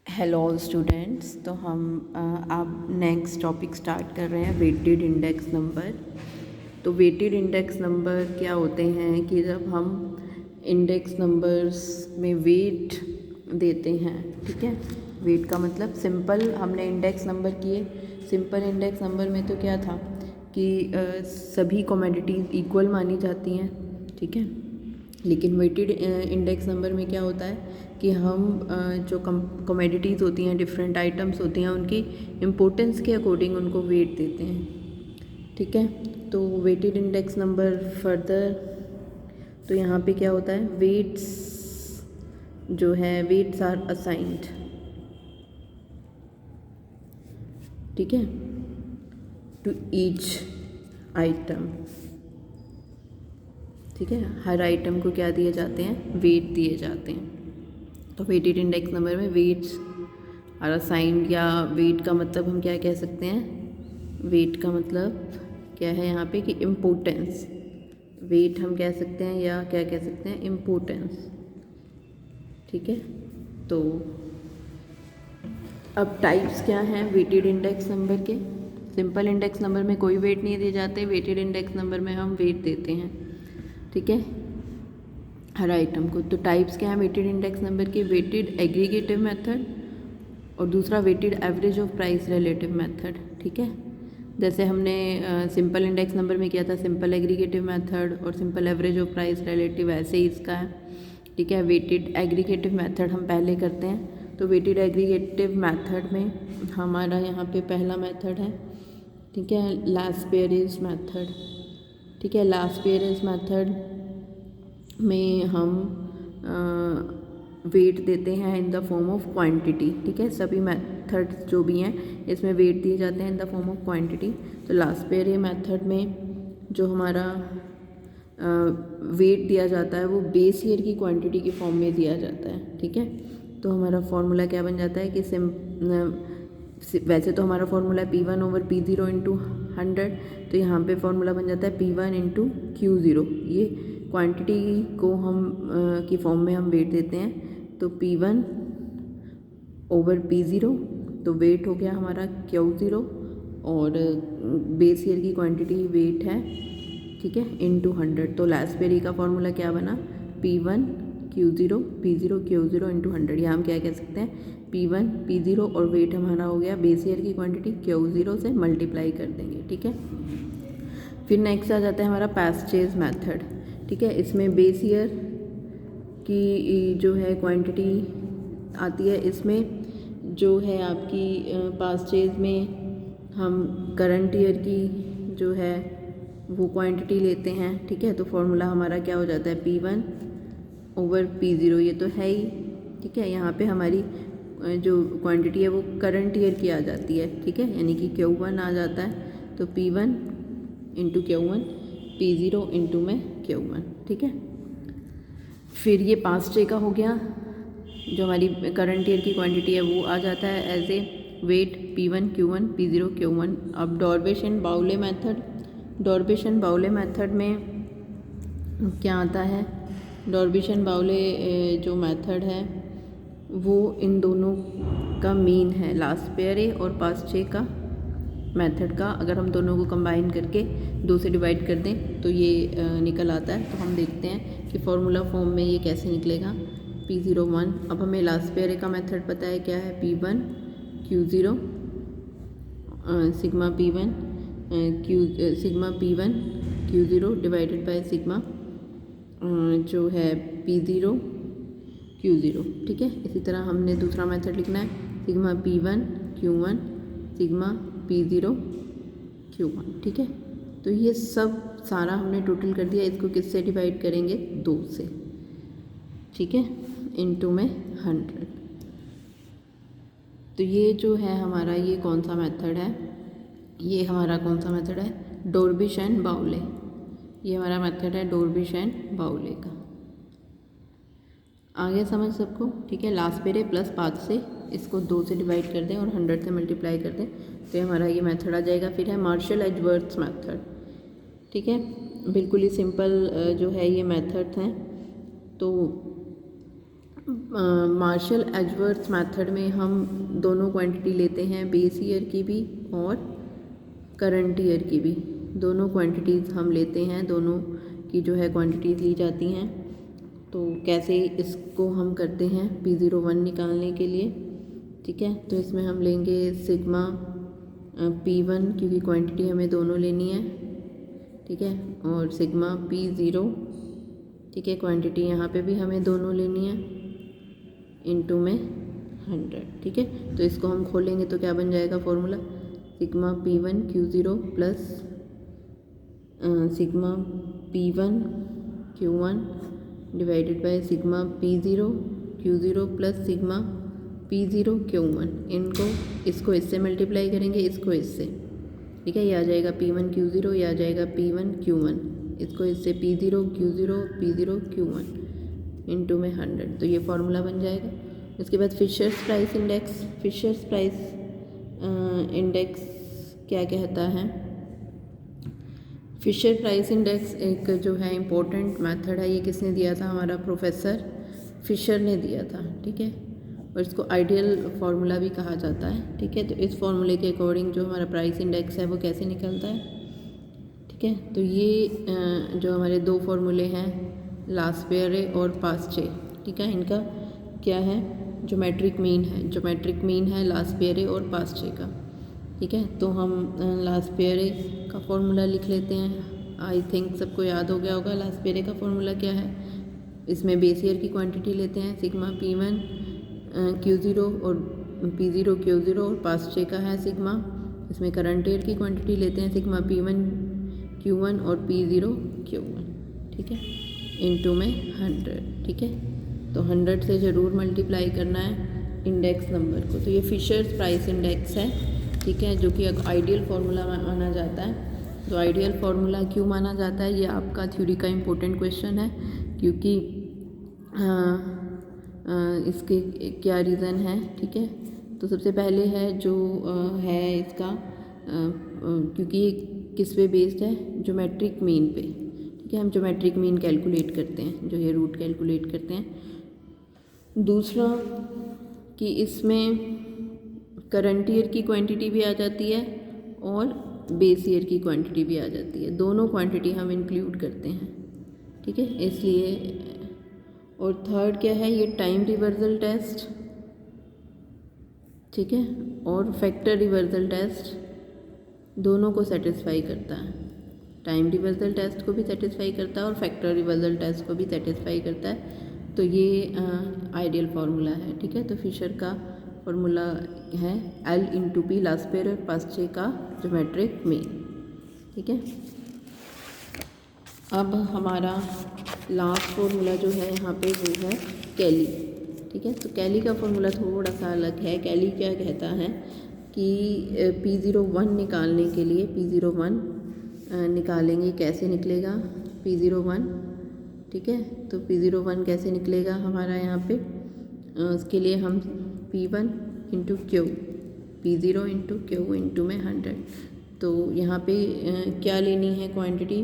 Hello students. तो हम अब नेक्स्ट टॉपिक स्टार्ट कर रहे हैं, वेटेड इंडेक्स नंबर। तो वेटेड इंडेक्स नंबर क्या होते हैं कि जब हम इंडेक्स नंबर्स में वेट देते हैं, ठीक है। वेट का मतलब सिंपल हमने इंडेक्स नंबर किए। सिंपल इंडेक्स नंबर में तो क्या था कि सभी कमोडिटीज़ इक्वल मानी जाती हैं, ठीक है। लेकिन वेटेड इंडेक्स नंबर में क्या होता है कि हम जो कमोडिटीज़ होती हैं, डिफरेंट आइटम्स होती हैं, उनकी इम्पोर्टेंस के अकॉर्डिंग उनको वेट देते हैं, ठीक है। तो वेटेड इंडेक्स नंबर फर्दर, तो यहाँ पे क्या होता है, वेट्स जो है वेट्स आर असाइंड, ठीक है, टू ईच आइटम, ठीक है। हर आइटम को क्या दिए जाते हैं, वेट दिए जाते हैं। तो वेटेड इंडेक्स नंबर में वेट्स आर असाइंड, या वेट का मतलब हम क्या कह सकते हैं, वेट का मतलब क्या है यहाँ पे कि इम्पोर्टेंस। वेट हम कह सकते हैं या क्या कह सकते हैं, इम्पोर्टेंस, ठीक है। तो अब टाइप्स क्या हैं वेटेड इंडेक्स नंबर के। सिंपल इंडेक्स नंबर में कोई वेट नहीं दिए जाते, वेटेड इंडेक्स नंबर में हम वेट देते हैं, ठीक है, हर आइटम को। तो टाइप्स क्या हैं वेटेड इंडेक्स नंबर के, वेटेड एग्रीगेटिव मेथड और दूसरा weighted average of price relative method, ठीक है। जैसे हमने सिंपल इंडेक्स नंबर में किया था सिंपल एग्रीगेटिव मेथड और simple average of price relative, ऐसे ही इसका है, ठीक है। वेटेड एग्रीगेटिव मेथड हम पहले करते हैं। तो वेटेड एग्रीगेटिव मेथड में हमारा यहाँ पे पहला मेथड है, ठीक है, लास्ट पेयरेज मेथड, ठीक है। लास्ट पेयरेज मेथड में हम वेट देते हैं in the form of quantity, ठीक है। सभी मेथड्स जो भी हैं इसमें वेट दिए जाते हैं in the form of quantity. तो लास्ट पेयर मेथड में जो हमारा वेट दिया जाता है वो बेस ईयर की क्वांटिटी की फॉर्म में दिया जाता है, ठीक है। तो हमारा फॉर्मूला क्या बन जाता है कि वैसे तो हमारा फॉर्मूला है P1 ओवर P0 इंटू 100। तो यहाँ पे फॉर्मूला बन जाता है P1 इंटू Q0। ये क्वांटिटी को हम की फॉर्म में हम वेट देते हैं। तो P1 ओवर P0, तो वेट हो गया हमारा Q0 और बेस ईयर की क्वांटिटी वेट है, ठीक है, इंटू 100। तो लास्टबेरी का फॉर्मूला क्या बना, P1 Q0 P0 Q0 into 100। यहाँ हम क्या कह सकते हैं, P1 P0 और वेट हमारा हो गया बेस ईयर की क्वांटिटी, Q0 से मल्टीप्लाई कर देंगे, ठीक है। फिर नेक्स्ट आ जाता है हमारा परचेज मेथड, ठीक है। इसमें बेस ईयर की जो है क्वांटिटी आती है, इसमें जो है आपकी परचेज में हम करंट ईयर की जो है वो क्वांटिटी लेते हैं, ठीक है। तो फॉर्मूला हमारा क्या हो जाता है, P1 ओवर P0, ये तो है ही, ठीक है। यहाँ पे हमारी जो क्वांटिटी है वो करंट ईयर की आ जाती है, ठीक है, यानी कि Q1 आ जाता है। तो P1 into Q1, P0 into में Q1, ठीक है। फिर ये पास्ट डे का हो गया, जो हमारी करंट ईयर की क्वांटिटी है वो आ जाता है एज ए wait P1 Q1 P0 Q1। अब डॉर्बेश एंड बाउले मेथड, डॉर्बेश एंड बाउले मेथड में क्या आता है, डॉर्बेश एंड बाउले जो मेथड है वो इन दोनों का मीन है, लास्ट पेयर ए और पास्ट डे का मेथड का। अगर हम दोनों को कंबाइन करके 2 से डिवाइड कर दें तो ये निकल आता है। तो हम देखते हैं कि फॉर्मूला फॉर्म में ये कैसे निकलेगा, P01। अब हमें लास्ट पेयर का मेथड पता है क्या है, P1 Q0 sigma P1 sigma P1 Q0 divided by sigma जो है P0 Q0, ठीक है। इसी तरह हमने दूसरा मेथड लिखना है, sigma P1 Q1 sigma P0 Q1, ठीक है। तो ये सब सारा हमने टोटल कर दिया, इसको किससे डिवाइड करेंगे, 2 से, ठीक है, इनटू में 100। तो ये जो है हमारा ये कौन सा मेथड है, ये हमारा कौन सा मेथड है, डॉर्बेश एंड बाउले। ये हमारा मेथड है डॉर्बेश एंड बाउले का। आगे समझ सबको, ठीक है। लास्ट पेरे प्लस 5 से इसको 2 से डिवाइड कर दें और 100 से मल्टीप्लाई कर दें तो हमारा ये मेथड आ जाएगा। फिर है मार्शल एडवर्ड्स मेथड, ठीक है। बिल्कुल ही सिंपल जो है ये मेथड्स हैं। तो मार्शल एजवर्थ मेथड में हम दोनों क्वांटिटी लेते हैं, बेस ईयर की भी और करंट ईयर की भी, दोनों क्वांटिटीज़ हम लेते हैं, दोनों की जो है क्वांटिटीज़ ली जाती हैं। तो कैसे इसको हम करते हैं P01 निकालने के लिए, ठीक है। तो इसमें हम लेंगे सिग्मा P1 क्योंकि क्वांटिटी हमें दोनों लेनी है, ठीक है, और सिग्मा P0, ठीक है, क्वांटिटी यहाँ पे भी हमें दोनों लेनी है, इनटू में 100, ठीक है। तो इसको हम खोलेंगे तो क्या बन जाएगा formula, sigma P1 Q0 plus sigma P1 Q1 divided by sigma P0 Q0 plus sigma P0 Q1। इसको इससे मल्टीप्लाई करेंगे, इसको इससे, ठीक है, ये आ जाएगा P1 Q0, ये आ जाएगा P1 Q1, इसको इससे P0 Q0 P0 Q1 into में 100, तो ये फार्मूला बन जाएगा। उसके बाद Fisher's price index, Fisher's price index क्या कहता है, फिशर प्राइस इंडेक्स एक जो है इम्पोर्टेंट मेथड है, ये किसने दिया था, हमारा प्रोफेसर फिशर ने दिया था, ठीक है, और इसको आइडियल फार्मूला भी कहा जाता है, ठीक है। तो इस फार्मूले के अकॉर्डिंग जो हमारा प्राइस इंडेक्स है वो कैसे निकलता है, ठीक है। तो ये जो हमारे दो फार्मूले हैं लास्पेरे और पास्चे, ठीक है, इनका क्या है, ज्योमेट्रिक मीन है, ज्योमेट्रिक मीन है लास्पेरे और पास्चे का, ठीक है। तो हम लास्पेरे का फॉर्मूला लिख लेते हैं। आई थिंक सबको याद हो गया होगा लास्पेरे का फॉर्मूला क्या है। इसमें बेस ईयर की क्वांटिटी लेते हैं, सिग्मा P1 Q0 और P0 Q0, और पास्चे का है सिग्मा, इसमें करंट ईयर की क्वांटिटी लेते हैं, सिग्मा P1 Q1 और P0 Q1, ठीक है, इनटू में 100, ठीक है। तो 100 से ज़रूर मल्टीप्लाई करना है इंडेक्स नंबर को। तो ये फिशर्स प्राइस इंडेक्स है, ठीक है, जो कि आइडियल फार्मूला माना जाता है। तो आइडियल फार्मूला क्यों माना जाता है, ये आपका थ्योरी का इम्पोर्टेंट क्वेश्चन है, क्योंकि इसके क्या रीज़न है, ठीक है। तो सबसे पहले है जो है इसका क्योंकि ये किस पे बेस्ड है, ज्योमेट्रिक मीन पे, ठीक है, हम ज्योमेट्रिक मीन कैलकुलेट करते हैं, जो ये रूट कैलकुलेट करते हैं। दूसरा कि इसमें करंट ईयर की क्वांटिटी भी आ जाती है और बेस ईयर की क्वांटिटी भी आ जाती है, दोनों क्वांटिटी हम इंक्लूड करते हैं, ठीक है, इसलिए। और थर्ड क्या है, ये टाइम रिवर्सल टेस्ट, ठीक है, और फैक्टर रिवर्सल टेस्ट दोनों को सेटिस्फाई करता है, टाइम रिवर्सल टेस्ट को भी सेटिस्फाई करता है और फैक्टर रिवर्सल टेस्ट को भी सेटिस्फाई करता है। तो ये आइडियल फार्मूला है, ठीक है। तो फिशर का फार्मूला है L/P लास्पेरे और पास्चे का ज्योमेट्रिक मीन, ठीक है। अब हमारा लास्ट फार्मूला जो है यहाँ पे वो है कैली, ठीक है। तो कैली का फार्मूला थोड़ा सा अलग है। कैली क्या कहता है कि P01 निकालने के लिए, P01 निकालेंगे, कैसे निकलेगा P01, ठीक है। तो P01 कैसे निकलेगा हमारा यहाँ पे, उसके लिए हम P1 into Q, P0 into Q into में 100। तो यहाँ पे क्या लेनी है क्वांटिटी,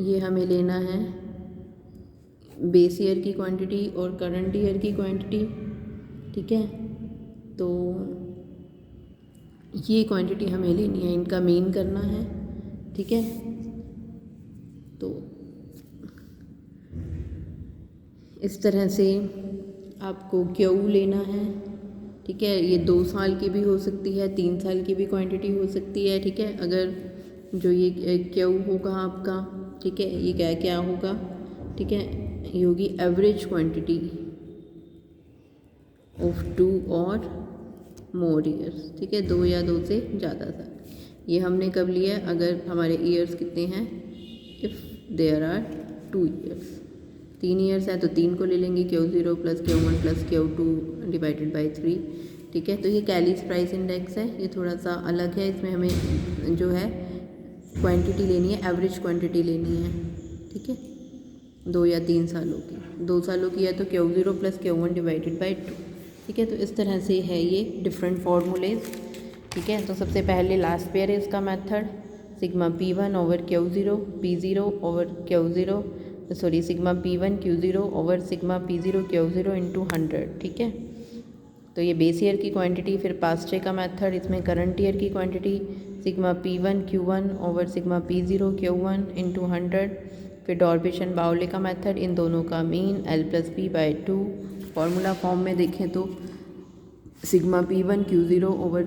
ये हमें लेना है बेस ईयर की क्वांटिटी और करंट ईयर की क्वांटिटी, ठीक है। तो ये क्वांटिटी हमें लेनी है, इनका मीन करना है, ठीक है। तो इस तरह से आपको Q लेना है, ठीक है। ये 2 साल की भी हो सकती है, 3 साल की भी क्वांटिटी हो सकती है, ठीक है। अगर जो ये Q होगा आपका, ठीक है, ये क्या होगा, ठीक है, ये होगी एवरेज क्वांटिटी ऑफ 2 और मोर ईयर्स, ठीक है, 2 या 2 से ज़्यादा साल। ये हमने कब लिया, अगर हमारे ईयर्स कितने हैं, if there are 2 years, 3 years है तो 3 को ले लेंगे, Q0 plus Q1 plus Q2 divided by 3, ठीक है। तो ये कैलीज प्राइस इंडेक्स है, ये थोड़ा सा अलग है, इसमें हमें जो है क्वांटिटी लेनी है, एवरेज क्वांटिटी लेनी है, ठीक है, 2 या 3 सालों की। 2 सालों की है तो Q0 plus Q1 divided by 2, ठीक है। तो इस तरह से है ये डिफरेंट फार्मूलेज, ठीक है। तो सबसे पहले लास्ट पेयर है इसका method, sigma P1 over Q0, P0 over Q0, sorry sigma P1 Q0 over sigma P0 Q0 into 100, ठीक है। तो ये बेस ईयर की क्वांटिटी, फिर पास्ट का मेथड, इसमें करंट ईयर की quantity sigma P1 Q1 over sigma P0 Q1 into 100, फिर डॉर्बिशन बाउले का मेथड, इन दोनों का मीन L+P/2। फार्मूला फॉर्म में देखें तो sigma P1 Q0 over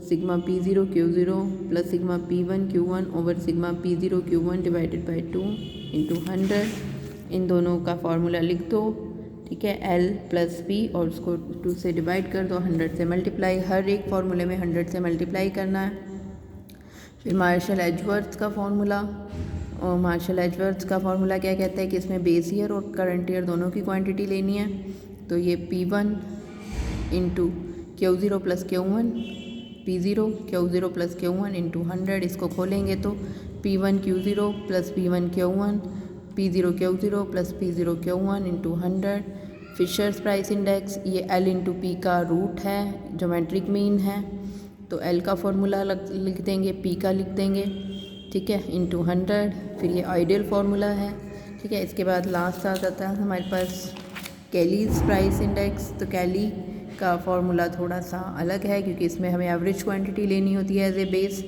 sigma P0 Q0 plus sigma P1 Q1 over sigma P0 Q1 divided by 2 into 100, इन दोनों का फार्मूला लिख दो, ठीक है। L+P और उसको 2 से डिवाइड कर दो, 100 से मल्टीप्लाई, हर एक फार्मूले में 100 से मल्टीप्लाई करना है। फिर मार्शल एजवर्थ का फार्मूला, और मार्शल एजवर्थ का फार्मूला क्या कहता है कि इसमें बेस ईयर और करंट ईयर दोनों की क्वांटिटी लेनी है। तो ये P1 into Q0 plus Q1 P0 Q0 plus Q1 into 100, इसको खोलेंगे तो P1 Q0 plus P1 Q1 P0 Q0 plus P0 Q1 into 100। Fisher's price index, ये L इंटू P का रूट है, ज्योमेट्रिक मीन है, तो L का formula लिख देंगे, P का लिख देंगे, ठीक है, इंटू 100। फिर ये आइडियल फार्मूला है, ठीक है। इसके बाद लास्ट आ जाता है हमारे पास कैलीज प्राइस इंडेक्स। तो कैली का फॉर्मूला थोड़ा सा अलग है, क्योंकि इसमें हमें एवरेज क्वांटिटी लेनी होती है as a base.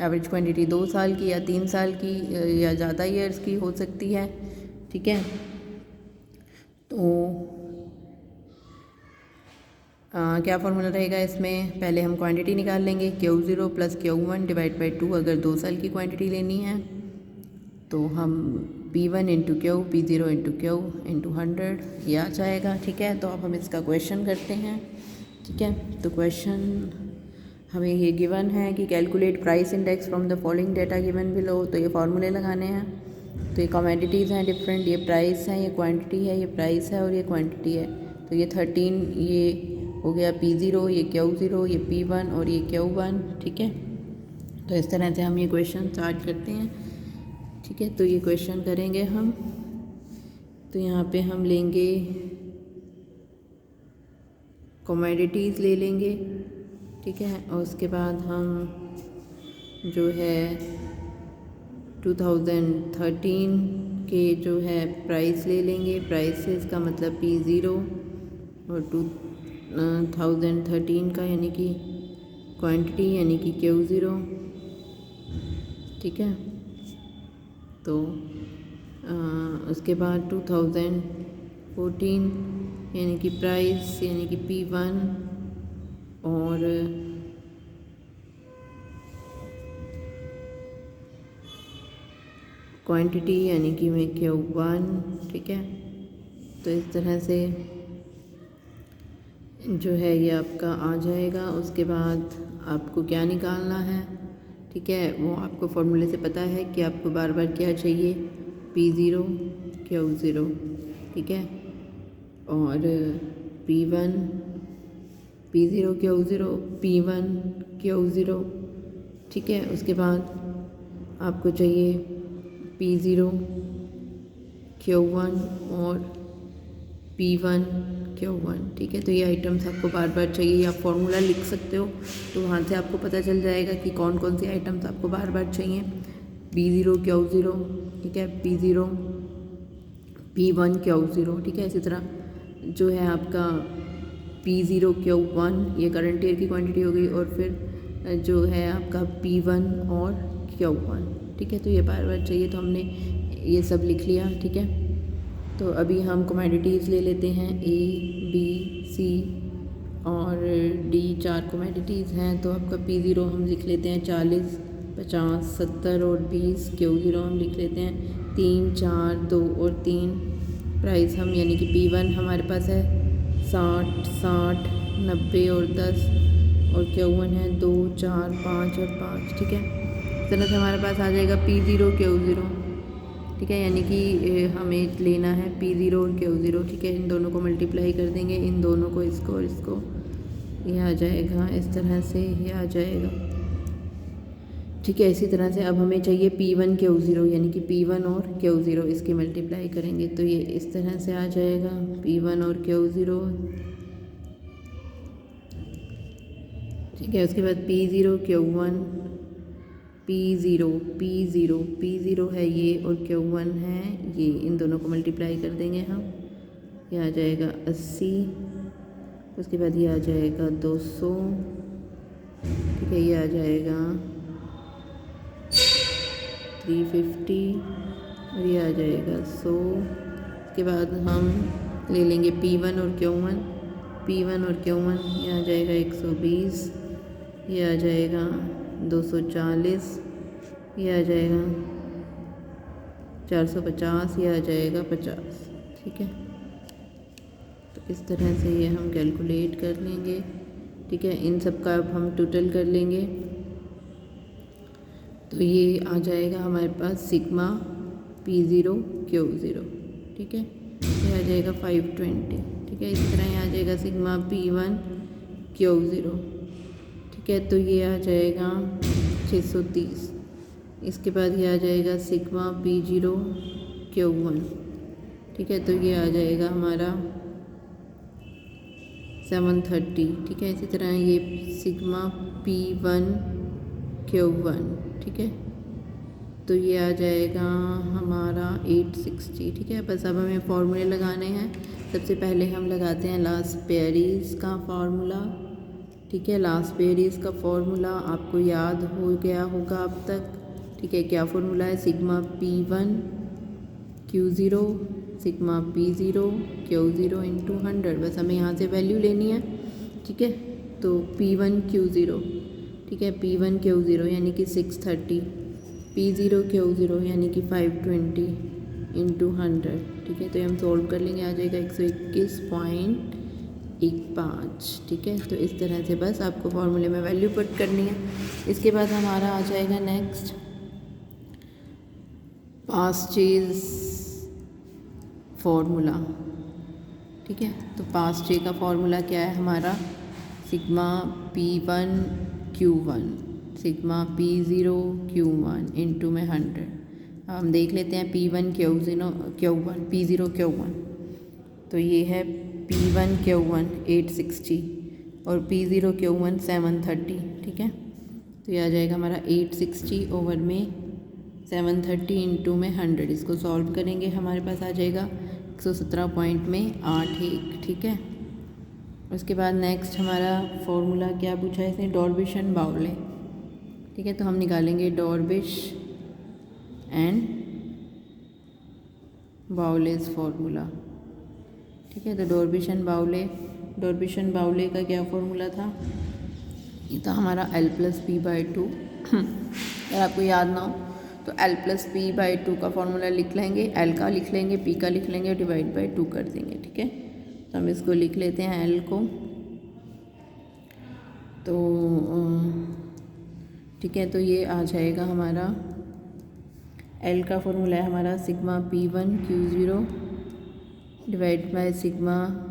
Average quantity 2 साल की या 3 साल की या ज़्यादा ईयर्स की हो सकती है, ठीक है। तो क्या फार्मूला रहेगा इसमें, पहले हम क्वांटिटी निकाल लेंगे Q0 plus Q1 divide by 2, अगर 2 साल की क्वांटिटी लेनी है तो हम P1 into Q P0 into Q into 100 ये आ जाएगा, ठीक है। तो अब हम इसका क्वेश्चन करते हैं, ठीक है। तो क्वेश्चन हमें ये गिवन है कि calculate price index from the following data given below. तो ये फार्मूले लगाने हैं। तो ये कमोडिटीज़ हैं डिफरेंट, ये प्राइस है, ये क्वांटिटी है, ये प्राइस है और ये क्वांटिटी है। तो ये 13 ये हो गया P0, ये Q0, ये P1 और ये Q1, ठीक है। तो इस तरह से हम ये क्वेश्चन स्टार्ट करते हैं, ठीक है। तो ये क्वेश्चन करेंगे हम, तो यहाँ पे हम लेंगे कमोडिटीज़ ले लेंगे, ठीक है। और उसके बाद हम जो है 2013 के जो है प्राइस ले लेंगे, प्राइसेस का मतलब P0 और 2013 का यानी कि क्वांटिटी यानी कि Q0, ठीक है। तो उसके बाद 2014 यानी कि प्राइस यानी कि P1 और क्वांटिटी यानी कि मैं Q1, ठीक है। तो इस तरह से जो है ये आपका आ जाएगा। उसके बाद आपको क्या निकालना है, ठीक है, वो आपको फॉर्मूले से पता है कि आपको बार बार क्या चाहिए, P0 Q0, ठीक है, और P1 P0 Q0 P1 Q0, ठीक है। उसके बाद आपको चाहिए P0 Q1 और P1 Q1, ठीक है। तो ये आइटम्स आपको बार बार चाहिए, आप फार्मूला लिख सकते हो, तो वहाँ से आपको पता चल जाएगा कि कौन कौन सी आइटम्स आपको बार बार चाहिए। P0 Q0, ठीक है, P0 P1 Q0, ठीक है। इसी तरह जो है आपका P0 Q1 ये करंट ईयर की क्वांटिटी हो गई, और फिर जो है आपका P1 और Q1, ठीक है। तो ये बार बार चाहिए, तो हमने ये सब लिख लिया, ठीक है। तो अभी हम कमोडिटीज़ ले लेते हैं, A B C और D 4 कमोडिटीज़ हैं। तो आपका P0 हम लिख लेते हैं 40, 50, 70 और 20। Q0 हम लिख लेते हैं 3, 4, 2 और 3। प्राइस हम यानी कि P1 हमारे पास है 60, 60, 90 और 10, और Q1 है 2, 4, 5 और 5, ठीक है। इस तरह से हमारे पास आ जाएगा P0 Q0, ठीक है, यानी कि हमें लेना है P0 और Q0, ठीक है। इन दोनों को मल्टीप्लाई कर देंगे, इन दोनों को, इसको और इसको, ये आ जाएगा, इस तरह से ये आ जाएगा, ठीक है। इसी तरह से अब हमें चाहिए P1 Q0 यानी कि P1 और Q0, इसकी मल्टीप्लाई करेंगे तो ये इस तरह से आ जाएगा P1 और Q0, ठीक है। उसके बाद P0 Q1 P0 है ये और Q1 है ये, इन दोनों को मल्टीप्लाई कर देंगे हम, ये आ जाएगा 80, उसके बाद ये आ जाएगा 200, ठीक है, ये आ जाएगा 350 और ये आ जाएगा 100। उसके बाद हम ले लेंगे P1 और Q1, ये आ जाएगा 120, ये आ जाएगा 240, ये आ जाएगा 450, ये आ जाएगा 50, ठीक है। तो इस तरह से ये हम कैलकुलेट कर लेंगे, ठीक है। इन सब का अब हम टोटल कर लेंगे, तो ये आ जाएगा हमारे पास सिग्मा P0 Q0, ठीक है, ये आ जाएगा 520, ठीक है। इसी तरह ये आ जाएगा सिग्मा P1 Q0, ठीक है, तो ये आ जाएगा 630। इसके बाद ये आ जाएगा सिग्मा P0 Q1, ठीक है, तो ये आ जाएगा हमारा 730, ठीक है। इसी तरह ये सिग्मा P1 Q1, ठीक है, तो ये आ जाएगा हमारा 860, ठीक है। बस अब हमें फॉर्मूले लगाने हैं। सबसे पहले हम लगाते हैं लास्ट पेरीज का फार्मूला, ठीक है। लास्ट पेरीज का फार्मूला आपको याद हो गया होगा अब तक, ठीक है। क्या फार्मूला है? Sigma P1 Q0 sigma P0 Q0 into 100। बस हमें यहाँ से वैल्यू लेनी है, ठीक है। तो P1 Q0, ठीक है, P1 Q0 यानी कि 630, P0 Q0 यानी कि 520 इंटू 100, ठीक है। तो हम सॉल्व कर लेंगे, आ जाएगा 121.15, ठीक है। तो इस तरह से बस आपको फॉर्मूले में वैल्यू पुट करनी है। इसके बाद हमारा आ जाएगा नेक्स्ट पास्चेज फार्मूला, ठीक है। तो पास्चे का फार्मूला क्या है हमारा? Sigma P1 Q1 sigma P0 Q1 into में 100। हम देख लेते हैं P1 Q1 P0 Q1, तो ये है P1 Q1 860 और P0 Q1 730, ठीक है। तो ये आ जाएगा हमारा 860 ओवर में 730 इंटू में 100। इसको सॉल्व करेंगे, हमारे पास आ जाएगा 117.81, ठीक है। उसके बाद नेक्स्ट हमारा फॉर्मूला क्या पूछा है इसने? डॉर्बिशन बाउले, ठीक है। तो हम निकालेंगे डॉर्बिश एंड बाउलेस फार्मूला, ठीक है। तो डॉर्बिशन बाउले का क्या फार्मूला था? ये था हमारा L+P/2। अगर आपको याद ना हो तो L+P/2 का फार्मूला लिख लेंगे, L का लिख लेंगे, P का लिख लेंगे, डिवाइड बाई 2 कर देंगे, ठीक है। तो हम इसको लिख लेते हैं L को, तो ठीक है। तो ये आ जाएगा हमारा L का फार्मूला है हमारा sigma P1 Q0 divide by sigma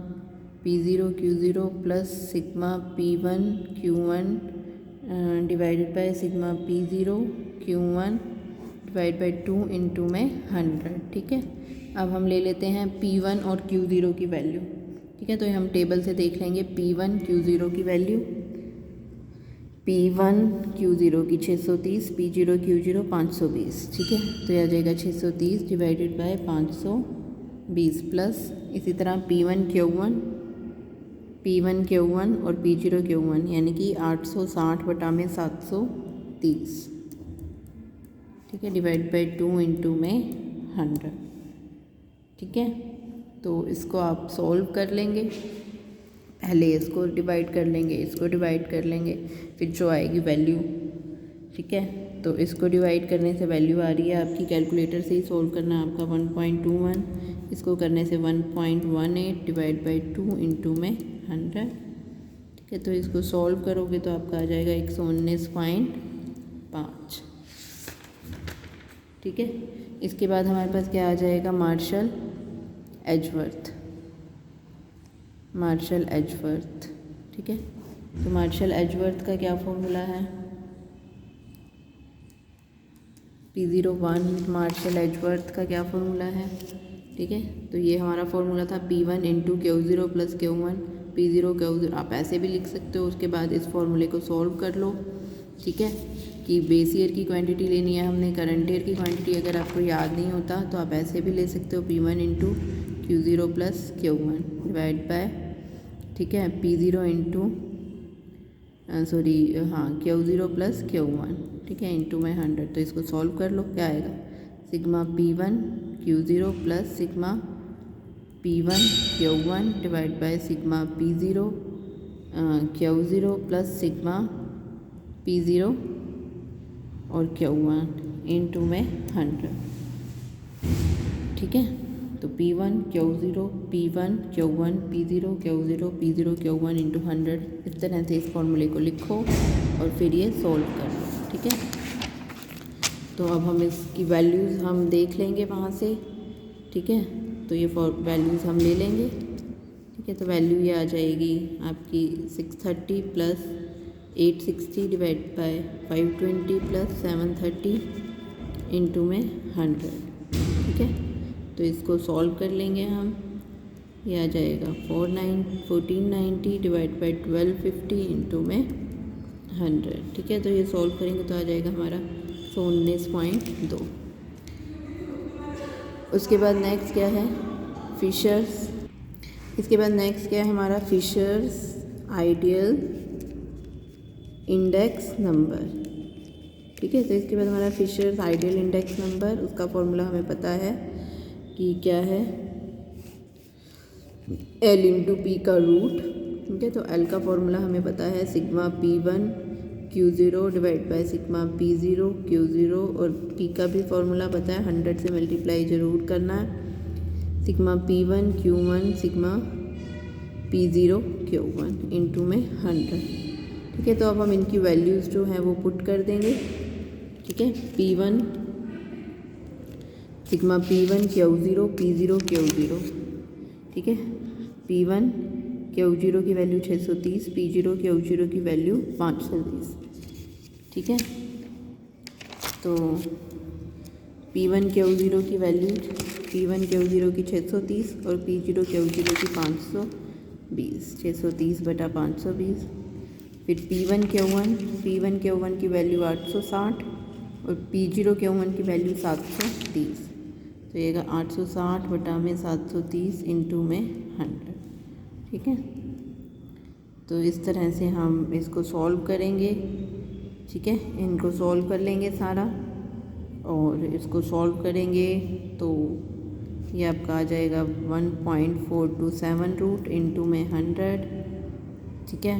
P0 Q0 plus sigma P1 Q1 divided by sigma P0 Q1 divide by 2 into में 100, ठीक है। अब हम ले लेते हैं P1 और Q0 की वैल्यू, ठीक है। तो हम टेबल से देख लेंगे P1 Q0 की वैल्यू। P1 Q0 की 630, P0 Q0 520, ठीक है। तो यह आ जाएगा 630 डिवाइडेड बाय 520 प्लस इसी तरह P1 Q1 और P0 Q1 यानी कि 860 बटा में 730, ठीक है, डिवाइड बाई 2 इंटू में 100, ठीक है। तो इसको आप सॉल्व कर लेंगे, पहले इसको डिवाइड कर लेंगे, इसको डिवाइड कर लेंगे, फिर जो आएगी वैल्यू, ठीक है। तो इसको डिवाइड करने से वैल्यू आ रही है आपकी, कैलकुलेटर से ही सॉल्व करना है आपका 1.21, इसको करने से 1.18 डिवाइड बाई 2 इंटू में 100, ठीक है। तो इसको सॉल्व करोगे तो आपका आ जाएगा 119.5, ठीक है। इसके बाद हमारे पास क्या आ जाएगा? मार्शल एजवर्थ, ठीक है। तो मार्शल एजवर्थ का क्या फॉर्मूला है? P01 मार्शल एजवर्थ का क्या फॉर्मूला है, ठीक है। तो ये हमारा फॉर्मूला था P1 into Q0 plus Q1 P0 Q0, आप ऐसे भी लिख सकते हो। उसके बाद इस फॉर्मूले को सॉल्व कर लो, ठीक है, कि बेस ईयर की क्वांटिटी लेनी है हमने, करंट ईयर की क्वांटिटी अगर आपको याद नहीं होता तो आप ऐसे भी ले सकते हो, P1 into Q0 plus Q1 divide by, ठीक है, P0 into Q0 plus Q1, ठीक है, इंटू में 100। तो इसको सॉल्व कर लो, क्या आएगा, sigma P1 Q0 plus sigma P1 Q1 divide by sigma P0 Q0 plus sigma P0 और Q1 इंटू में 100, ठीक है। तो P1 Q0 P1 Q1 P0 Q0 P0 Q1 into 100, इस तरह से इस फॉर्मूले को लिखो और फिर ये सोल्व कर लो, ठीक है। तो अब हम इसकी वैल्यूज़ हम देख लेंगे वहाँ से, ठीक है। तो ये वैल्यूज़ हम ले लेंगे, ठीक है। तो वैल्यू ये आ जाएगी आपकी 630 plus 860 divide by 520 plus 730 into में 100, ठीक है। तो इसको सॉल्व कर लेंगे हम, ये आ जाएगा 1490 डिवाइड बाई 1250 इंटू में 100, ठीक है। तो ये सॉल्व करेंगे तो आ जाएगा हमारा 119.2। उसके बाद नेक्स्ट क्या है, फिशर्स, इसके बाद नेक्स्ट क्या है हमारा, फिशर्स आइडियल इंडेक्स नंबर, ठीक है। तो इसके बाद हमारा फिशर्स आइडियल इंडेक्स नंबर, उसका फॉर्मूला हमें पता है कि क्या है, L इंटू पी का रूट, ठीक है। तो L का फॉर्मूला हमें पता है sigma P1 Q0 divide by sigma P0 Q0, और P का भी फॉर्मूला पता है, 100 से मल्टीप्लाई ज़रूर करना है, sigma P1 Q1 sigma P0 Q1 into में 100, ठीक है। तो अब हम इनकी वैल्यूज़ जो हैं वो पुट कर देंगे, ठीक है। P1 sigma P1 Q0 P0 Q0, ठीक है। P1 Q0 की वैल्यू 630, P0 Q0 की वैल्यू 520, ठीक है। तो P1 Q0 की वैल्यू, P1 Q0 की 630 और P0 Q0 की 520, 630 बटा 520। फिर P1 Q1 की वैल्यू 860 और P0 Q1 की वैल्यू 730, तो ये 860 बटा में 730 इंटू में 100, ठीक है। तो इस तरह से हम इसको सॉल्व करेंगे, ठीक है। इनको सॉल्व कर लेंगे सारा, और इसको सॉल्व करेंगे तो ये आपका आ जाएगा 1.427 रूट इंटू में 100, ठीक है।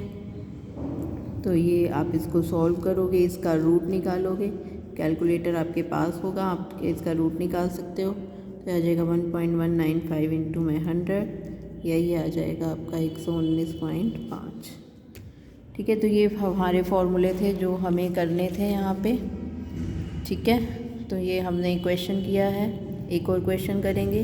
तो ये आप इसको सॉल्व करोगे, इसका रूट निकालोगे, कैलकुलेटर आपके पास होगा, आप इसका रूट निकाल सकते हो, तो आ जाएगा 1.195 इंटू में 100, यही आ जाएगा आपका 119.5, ठीक है। तो ये हमारे फॉर्मूले थे जो हमें करने थे यहाँ पे, ठीक है। तो ये हमने क्वेश्चन किया है, एक और क्वेश्चन करेंगे।